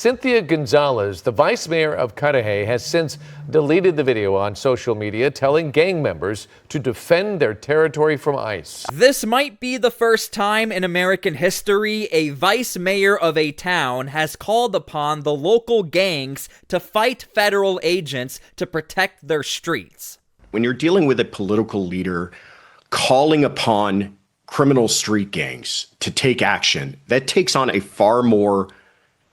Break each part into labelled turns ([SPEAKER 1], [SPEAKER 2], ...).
[SPEAKER 1] Cynthia Gonzalez, the vice mayor of Cudahy, has since deleted the video on social media, telling gang members to defend their territory from ICE.
[SPEAKER 2] This might be the first time in American history a vice mayor of a town has called upon the local gangs to fight federal agents to protect their streets.
[SPEAKER 3] When you're dealing with a political leader calling upon criminal street gangs to take action, that takes on a far more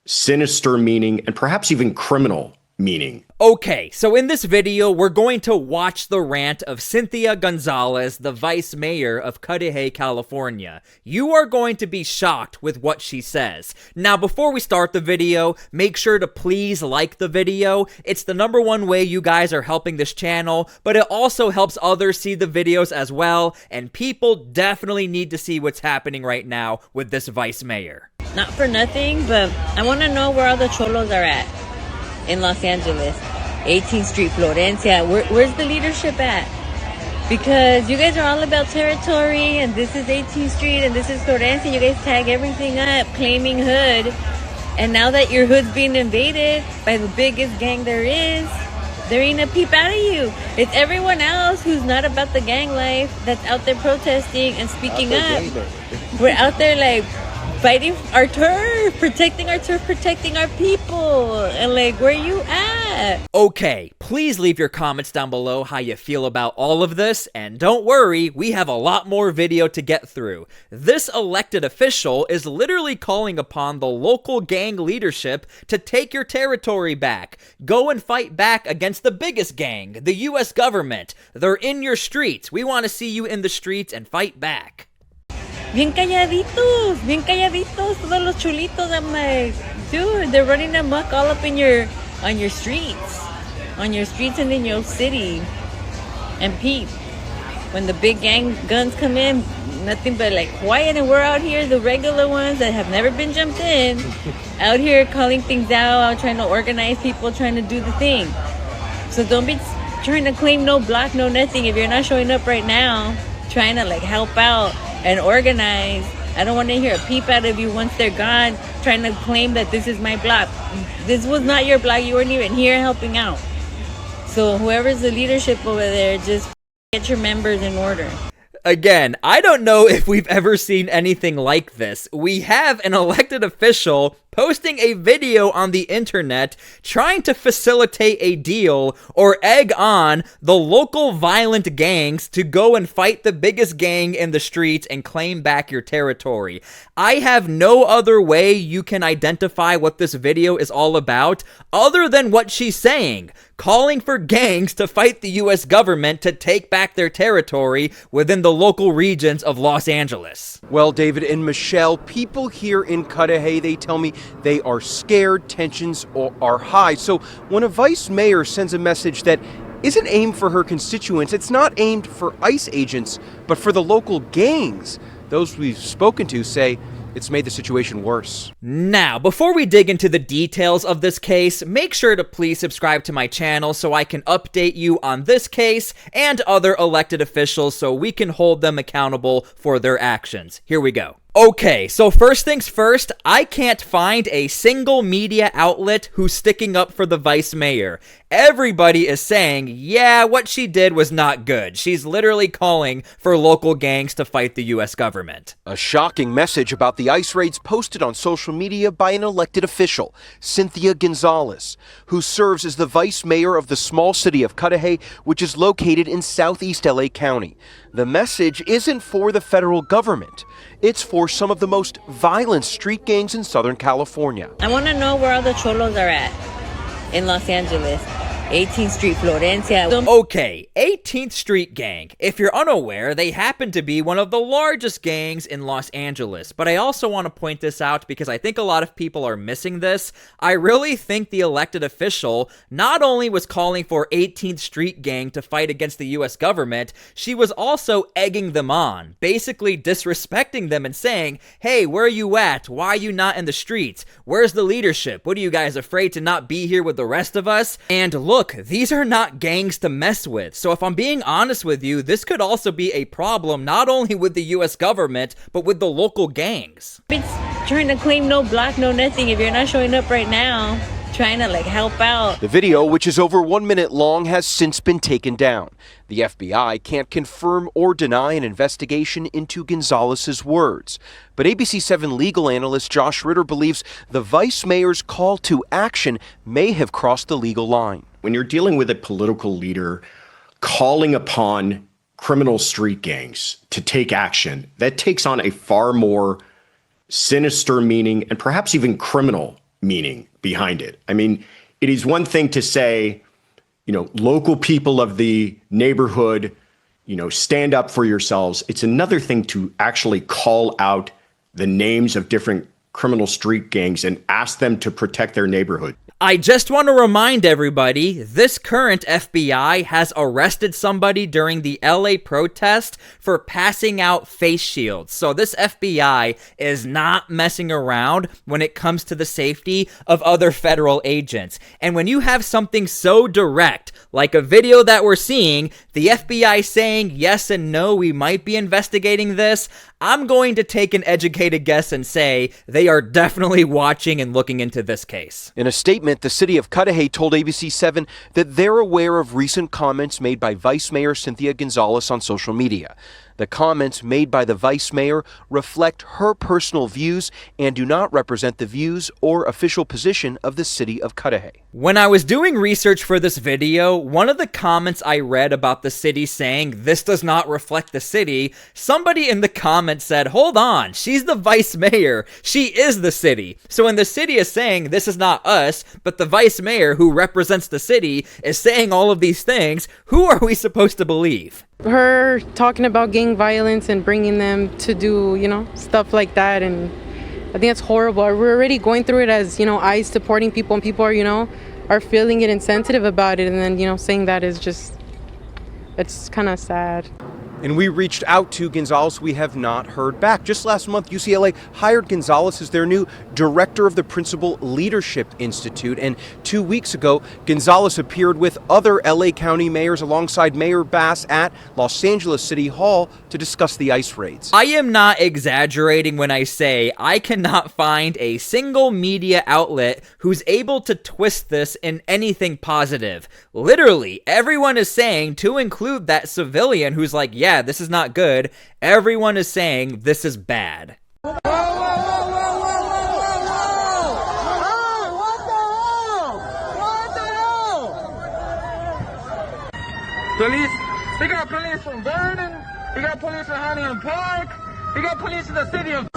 [SPEAKER 3] sinister meaning and perhaps even criminal meaning.
[SPEAKER 2] Okay, so in this video, we're going to watch the rant of Cynthia Gonzalez, the vice mayor of Cudahy, California. You are going to be shocked with what she says. Now, before we start the video, make sure to please like the video. It's the #1 way you guys are helping this channel, but it also helps others see the videos as well, and people definitely need to see what's happening right now with this vice mayor.
[SPEAKER 4] Not for nothing, but I want to know where all the cholos are at in Los Angeles. 18th Street, Florencia. Where's the leadership at? Because you guys are all about territory, and this is 18th Street, and this is Florencia. You guys tag everything up, claiming hood. And now that your hood's being invaded by the biggest gang there is, there ain't a peep out of you. It's everyone else who's not about the gang life that's out there protesting and speaking up. We're out there like fighting our turf, protecting our people. And like, where you at?
[SPEAKER 2] Okay, please leave your comments down below how you feel about all of this, and don't worry, we have a lot more video to get through. This elected official is literally calling upon the local gang leadership to take your territory back. Go and fight back against the biggest gang, the US government. They're in your streets. We want to see you in the streets and fight back.
[SPEAKER 4] Bien calladitos, todos los chulitos. I'm like, dude, they're running amok all up in on your streets and in your city. And Pete, when the big gang guns come in, nothing but like quiet, and we're out here, the regular ones that have never been jumped in, out here calling things out, trying to organize people, trying to do the thing. So don't be trying to claim no block, no nothing. If you're not showing up right now, trying to like help out and organize, I don't want to hear a peep out of you once they're gone, trying to claim that this is my block. This was not your block. You weren't even here helping out. So whoever's the leadership over there, just get your members in order.
[SPEAKER 2] Again, I don't know if we've ever seen anything like this. We have an elected official posting a video on the internet trying to facilitate a deal or egg on the local violent gangs to go and fight the biggest gang in the streets and claim back your territory. I have no other way you can identify what this video is all about other than what she's saying, calling for gangs to fight the US government to take back their territory within the local regions of Los Angeles.
[SPEAKER 5] Well, David and Michelle, people here in Cudahy, they tell me they are scared, tensions are high. So when a vice mayor sends a message that isn't aimed for her constituents, it's not aimed for ICE agents, but for the local gangs. Those we've spoken to say it's made the situation worse.
[SPEAKER 2] Now, before we dig into the details of this case, make sure to please subscribe to my channel so I can update you on this case and other elected officials so we can hold them accountable for their actions. Here we go. Okay, so first things first, I can't find a single media outlet who's sticking up for the vice mayor. Everybody is saying, yeah, what she did was not good. She's literally calling for local gangs to fight the US government.
[SPEAKER 5] A shocking message about the ICE raids posted on social media by an elected official, Cynthia Gonzalez, who serves as the vice mayor of the small city of Cudahy, which is located in southeast LA County. The message isn't for the federal government. It's for some of the most violent street gangs in Southern California.
[SPEAKER 4] I want to know where all the cholos are at in Los Angeles. 18th Street, Florencia.
[SPEAKER 2] Okay, 18th Street Gang. If you're unaware, they happen to be one of the largest gangs in Los Angeles. But I also want to point this out because I think a lot of people are missing this. I really think the elected official not only was calling for 18th Street Gang to fight against the US government, she was also egging them on, basically disrespecting them and saying, hey, where are you at? Why are you not in the streets? Where's the leadership? What are you guys afraid to not be here with the rest of us? And look, these are not gangs to mess with. So if I'm being being honest with you, this could also be a problem not only with the US government, but with the local gangs.
[SPEAKER 4] It's trying to claim no block, no nothing if you're not showing up right now, trying to like help out.
[SPEAKER 5] The video, which is over 1 minute long, has since been taken down. The FBI can't confirm or deny an investigation into Gonzalez's words. But ABC7 legal analyst Josh Ritter believes the vice mayor's call to action may have crossed the legal line.
[SPEAKER 3] When you're dealing with a political leader calling upon criminal street gangs to take action, that takes on a far more sinister meaning and perhaps even criminal meaning behind it. I mean, it is one thing to say, local people of the neighborhood, stand up for yourselves. It's another thing to actually call out the names of different criminal street gangs and ask them to protect their neighborhood.
[SPEAKER 2] I just want to remind everybody, this current FBI has arrested somebody during the LA protest for passing out face shields. So this FBI is not messing around when it comes to the safety of other federal agents. And when you have something so direct, like a video that we're seeing, the FBI saying yes and no, we might be investigating this, I'm going to take an educated guess and say they are definitely watching and looking into this case.
[SPEAKER 5] In a statement, the city of Cudahy told ABC7 that they're aware of recent comments made by Vice Mayor Cynthia Gonzalez on social media. The comments made by the vice mayor reflect her personal views and do not represent the views or official position of the city of Cudahy.
[SPEAKER 2] When I was doing research for this video, one of the comments I read about the city saying this does not reflect the city, somebody in the comments said, hold on, she's the vice mayor. She is the city. So when the city is saying this is not us, but the vice mayor who represents the city is saying all of these things, who are we supposed to believe?
[SPEAKER 6] Her talking about gang violence and bringing them to do, stuff like that. And I think it's horrible. We're already going through it as, ICE supporting people, and people are, are feeling it and sensitive about it. And then, saying that is just, it's kind of sad.
[SPEAKER 5] And we reached out to Gonzalez. We have not heard back. Just last month, UCLA hired Gonzalez as their new director of the Principal Leadership Institute. And 2 weeks ago, Gonzalez appeared with other LA County mayors alongside Mayor Bass at Los Angeles City Hall to discuss the ICE raids.
[SPEAKER 2] I am not exaggerating when I say I cannot find a single media outlet who's able to twist this in anything positive. Literally, everyone is saying, to include that civilian who's like, yeah, this is not good. Everyone is saying this is bad.
[SPEAKER 7] What the hell? Police, they got police from Vernon, they got police from Huntington Park, they got police in the city of...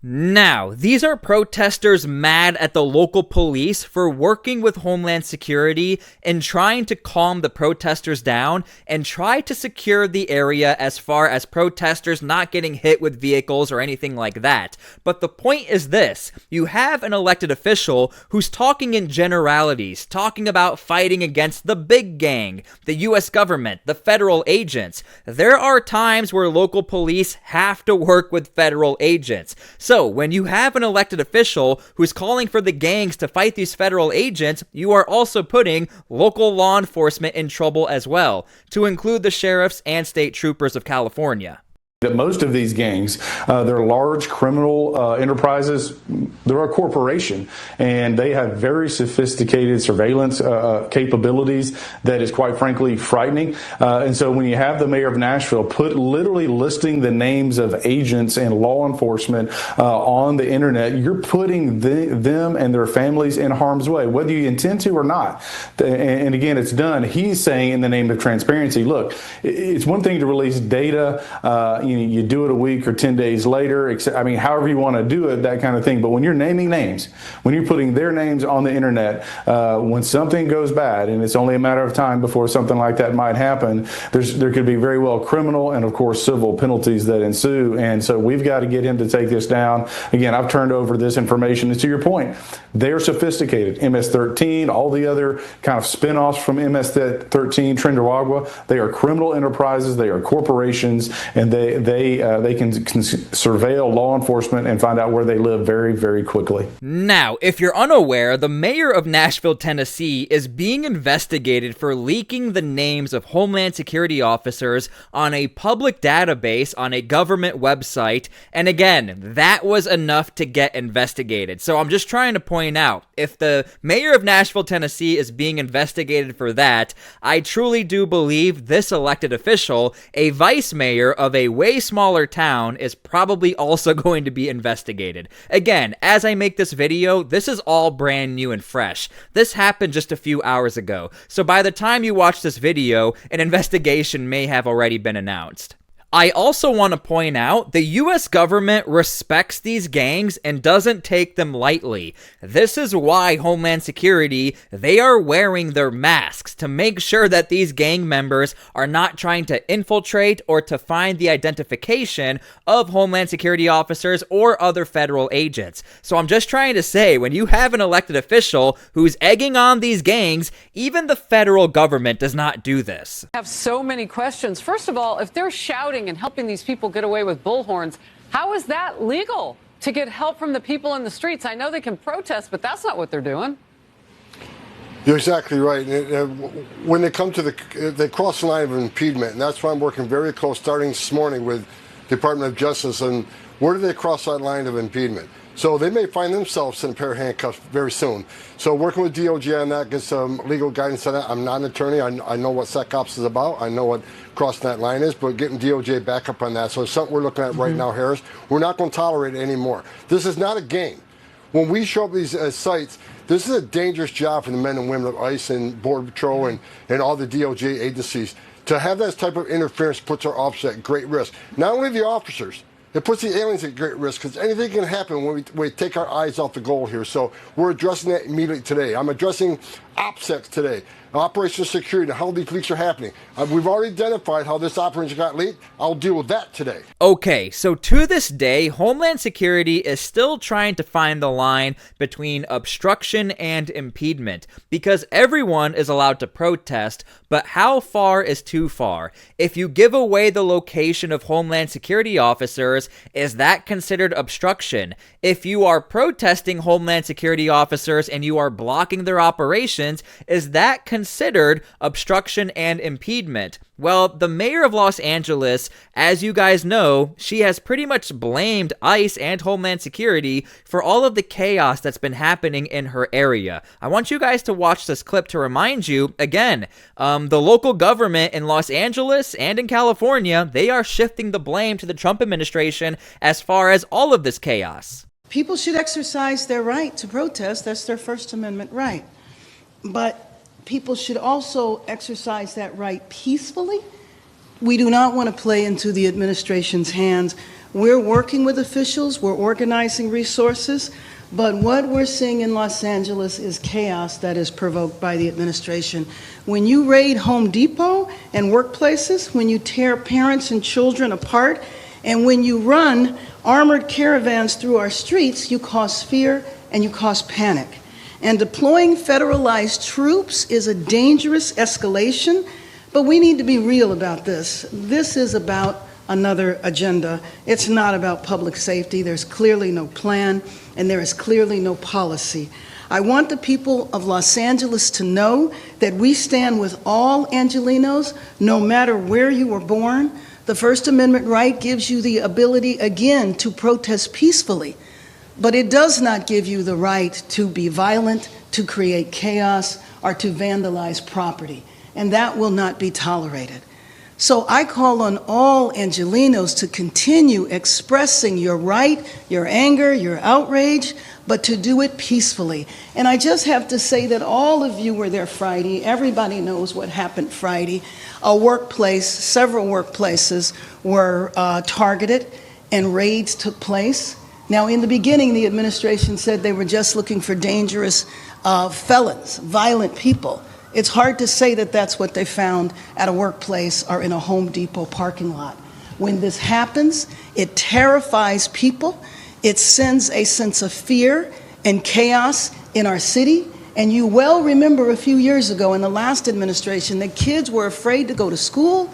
[SPEAKER 2] Now, these are protesters mad at the local police for working with Homeland Security and trying to calm the protesters down and try to secure the area as far as protesters not getting hit with vehicles or anything like that. But the point is this: you have an elected official who's talking in generalities, talking about fighting against the big gang, the US government, the federal agents. There are times where local police have to work with federal agents. So when you have an elected official who's calling for the gangs to fight these federal agents, you are also putting local law enforcement in trouble as well, to include the sheriffs and state troopers of California.
[SPEAKER 8] That most of these gangs, they're large criminal enterprises. They're a corporation, and they have very sophisticated surveillance capabilities that is, quite frankly, frightening. And so when you have the mayor of Nashville literally listing the names of agents and law enforcement on the internet, you're putting them and their families in harm's way, whether you intend to or not. And again, it's done. He's saying, in the name of transparency, look, it's one thing to release data. You do it a week or 10 days later, however you want to do it, that kind of thing. But when you're naming names, when you're putting their names on the internet, when something goes bad, and it's only a matter of time before something like that might happen, there could be very well criminal and, of course, civil penalties that ensue. And so we've got to get him to take this down. Again, I've turned over this information. And to your point, they're sophisticated. MS-13, all the other kind of spinoffs from MS-13, Trinidad, they are criminal enterprises. They are corporations, and they they can surveil law enforcement and find out where they live very, very quickly.
[SPEAKER 2] Now, if you're unaware, the mayor of Nashville, Tennessee is being investigated for leaking the names of Homeland Security officers on a public database on a government website. And again, that was enough to get investigated. So I'm just trying to point out, if the mayor of Nashville, Tennessee is being investigated for that, I truly do believe this elected official, a vice mayor of a way smaller town, is probably also going to be investigated. Again, as I make this video, this is all brand new and fresh. This happened just a few hours ago, so by the time you watch this video, an investigation may have already been announced. I also want to point out the US government respects these gangs and doesn't take them lightly. This is why Homeland Security, they are wearing their masks to make sure that these gang members are not trying to infiltrate or to find the identification of Homeland Security officers or other federal agents. So I'm just trying to say, when you have an elected official who's egging on these gangs, even the federal government does not do this.
[SPEAKER 9] I have so many questions. First of all, if they're shouting and helping these people get away with bullhorns, how is that legal to get help from the people in the streets? I know they can protest, but that's not what they're doing.
[SPEAKER 10] You're exactly right. When they come to they cross the line of impediment, and that's why I'm working very close, starting this morning with the Department of Justice, and where do they cross that line of impediment? So they may find themselves in a pair of handcuffs very soon. So working with DOJ on that, get some legal guidance on that. I'm not an attorney. I know what SecOps is about. I know what crossing that line is, but getting DOJ back up on that. So it's something we're looking at right now, Harris. We're not going to tolerate it anymore. This is not a game. When we show up these sites, this is a dangerous job for the men and women of ICE and Border Patrol and all the DOJ agencies. To have that type of interference puts our officers at great risk. Not only the officers, it puts the aliens at great risk because anything can happen when we take our eyes off the goal here. So we're addressing that immediately today. I'm addressing OPSEC today, operational security, how these leaks are happening. We've already identified how this operation got leaked. I'll deal with that today.
[SPEAKER 2] Okay, so to this day, Homeland Security is still trying to find the line between obstruction and impediment, because everyone is allowed to protest, but how far is too far? If you give away the location of Homeland Security officers, is that considered obstruction? If you are protesting Homeland Security officers and you are blocking their operations, is that considered obstruction and impediment? Well, the mayor of Los Angeles, as you guys know, she has pretty much blamed ICE and Homeland Security for all of the chaos that's been happening in her area. I want you guys to watch this clip to remind you, again, the local government in Los Angeles and in California, they are shifting the blame to the Trump administration as far as all of this chaos.
[SPEAKER 11] People should exercise their right to protest. That's their First Amendment right. But people should also exercise that right peacefully. We do not want to play into the administration's hands. We're working with officials, we're organizing resources, but what we're seeing in Los Angeles is chaos that is provoked by the administration. When you raid Home Depot and workplaces, when you tear parents and children apart, and when you run armored caravans through our streets, you cause fear and you cause panic. And deploying federalized troops is a dangerous escalation, but we need to be real about this. This is about another agenda. It's not about public safety. There's clearly no plan, and there is clearly no policy. I want the people of Los Angeles to know that we stand with all Angelenos, no matter where you were born. The First Amendment right gives you the ability, again, to protest peacefully. But it does not give you the right to be violent, to create chaos, or to vandalize property. And that will not be tolerated. So I call on all Angelenos to continue expressing your right, your anger, your outrage, but to do it peacefully. And I just have to say that all of you were there Friday. Everybody knows what happened Friday. A workplace, several workplaces were targeted and raids took place. Now, in the beginning, the administration said they were just looking for dangerous felons, violent people. It's hard to say that that's what they found at a workplace or in a Home Depot parking lot. When this happens, it terrifies people. It sends a sense of fear and chaos in our city. And you well remember a few years ago in the last administration that kids were afraid to go to school,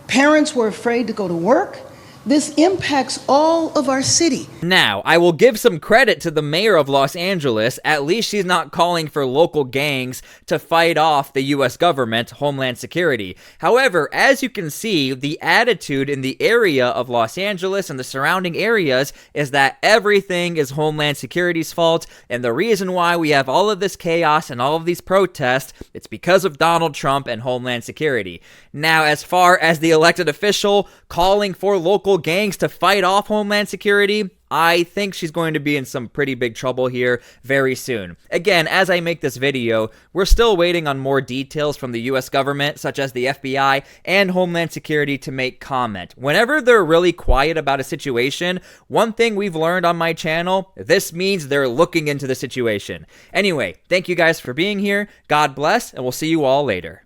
[SPEAKER 11] parents were afraid to go to work, This impacts all of our city.
[SPEAKER 2] Now, I will give some credit to the mayor of Los Angeles. At least she's not calling for local gangs to fight off the U.S. government, Homeland Security. However, as you can see, the attitude in the area of Los Angeles and the surrounding areas is that everything is Homeland Security's fault, and the reason why we have all of this chaos and all of these protests, it's because of Donald Trump and Homeland Security. Now, as far as the elected official calling for local gangs to fight off Homeland Security, I think she's going to be in some pretty big trouble here very soon. Again, as I make this video, we're still waiting on more details from the US government, such as the FBI and Homeland Security, to make comment. Whenever they're really quiet about a situation, one thing we've learned on my channel, this means they're looking into the situation. Anyway, thank you guys for being here. God bless, and we'll see you all later.